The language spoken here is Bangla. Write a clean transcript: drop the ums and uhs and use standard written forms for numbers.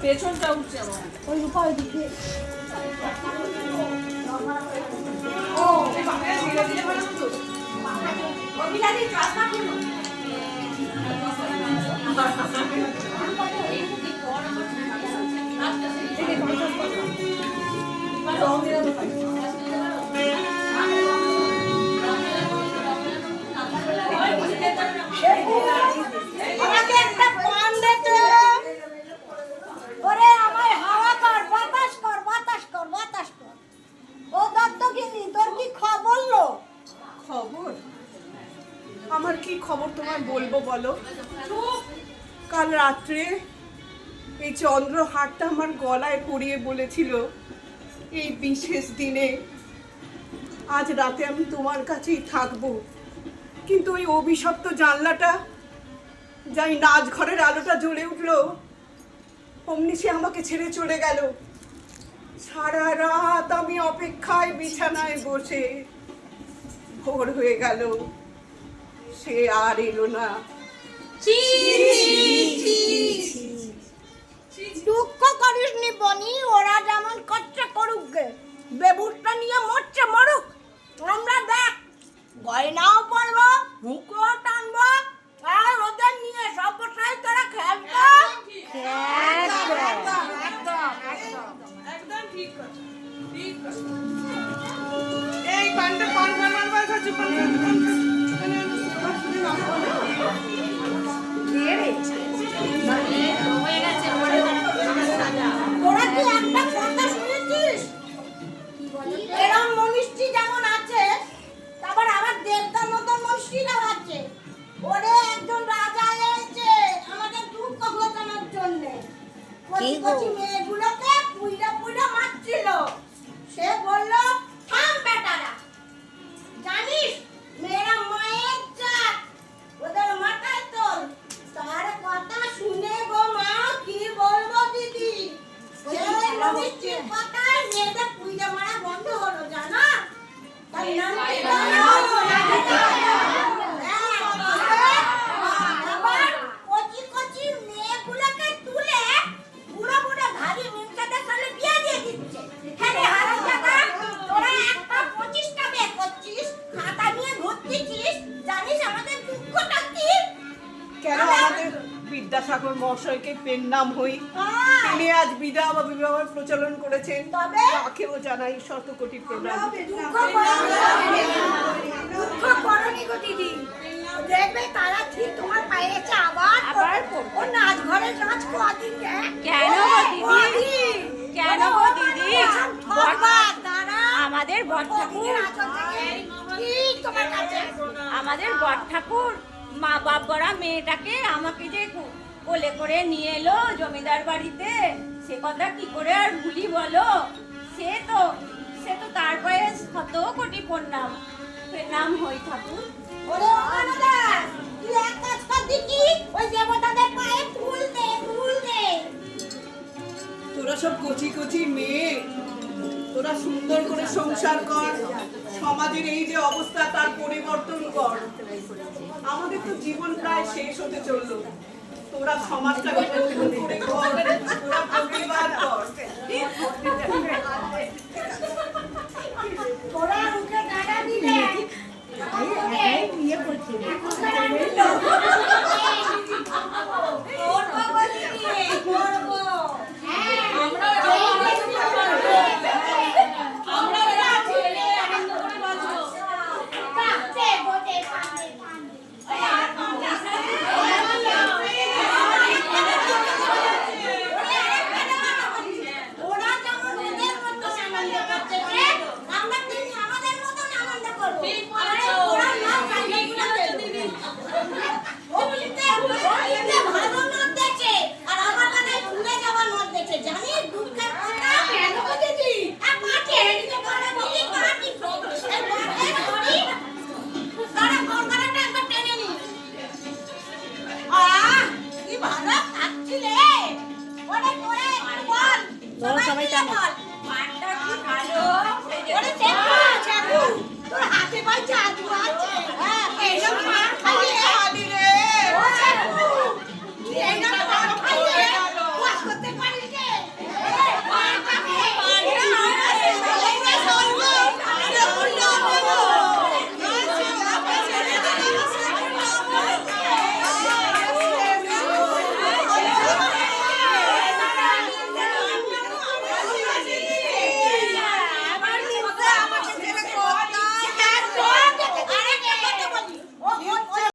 পেছনটা উঠছে আমার ওই উপায় দিকে আমাকে একটা পান দিতে ওরে আমায় হাওয়া কর বাতাস কর বাতাস কর বাতাস কর ও দত্তগিনি তোর কি খবর লো খবর? আমার কি খবর তোমায় বলবো বলো? কাল রাত্রে এই চন্দ্রহারটা আমার গলায় পরিয়ে বলেছিল এই বিশেষ দিনে আজ রাতে আমি তোমার কাছেই থাকবো, কিন্তু ওই অভিশপ্ত জানলাটা যাই নাচ ঘরের আলোটা জ্বলে উঠলো অমনি সে আমাকে ছেড়ে চলে গেল। সারা রাত আমি অপেক্ষায় বিছানায় বসে, ভোর হয়ে গেল, সে আর এলো না। দুঃখ করিস নি বনি, ওরা যেমন করছে করুক গে, বেবুরটা নিয়ে মরছে মরুক, আমরা দেখ গয়নাও পরবো মুখও টানবো আর ওদের নিয়ে সব বসাই তোরা খেলবো। একদম ঠিক কথা, ঠিক কথা। এই পানটা পান মারবার কাছে তোরা কি একটা কথা শুনেছিস? এরম মনীষী যেমন আছে তারপর আবার দেবতার মতো মনীষীরাও আছে। ওরে একজন রাজা এসেছে আমাদের দুঃখ ঘটানোর জন্য, কচি কচি মেয়েগুলোকে পুইরা পুইরা মারছিল। সে বলল থাম বেটারা, জানিস মেয়েরা মায়ের জাত, ওদের মাথায় তোল। তার কথা শুনে গো মা কি বলবো দিদি, সেই মনীষীর কথায় মেয়েদের পুইরা মারা বন্ধ হলো জানা। তার নাম কি জানো? আবার কচি কচি মেয়েগুলোকে তুলে বুড়ো বুড়ো ভারী মিনকাদের সাথে বিয়ে দিয়ে দিচ্ছে। এখানে হারাম জায়গা তোরা একটা 25টা বিয়ে করছিস, খাতা নিয়ে ঘুরতেছিস, জানিস আমাদের দুঃখটা কি? কেন আমাদের বিদ্যাসাগর মহাশয়কে পেন নাম হই, তিনি আজ বিবাহ বা বিবাহের প্রচলন করেছেন, তবে তাকেও জানাই শত কোটি প্রণাম। দুঃখ করনি গো দিদি, দেখবে তারা ঠিক তোমার পায়ে এসে আবার ও নাচ ঘরে নাচ কদিন কেন গো দিদি? কেন গো দিদি? আমাদের বট ঠাকুর, আমাদের বট ঠাকুর মা বাবারা মেয়েটাকে আমাকে যে কোলে করে নিয়ে এলো জমিদার বাড়িতে, সে কথা কি করে আর ভুলি বলো? সে তো তার পায়ে শত কোটি প্রণাম প্রণাম হই ঠাকুর। ওরে ওখানে তুই এক কাজ কর দিকি, ওই দেবতাদের পায়ে ফুল দে ফুল দে। তোরা সব কচি কচি মেয়ে, তোরা সুন্দর করে সংসার কর, সমাজের এই যে অবস্থা তার পরিবর্তন কর। আমাদের তো জীবন প্রায় শেষ হতে চললো, তোরা সমাজটাকে নতুন করে কর, তোরা প্রতিবাদ কর। তোরা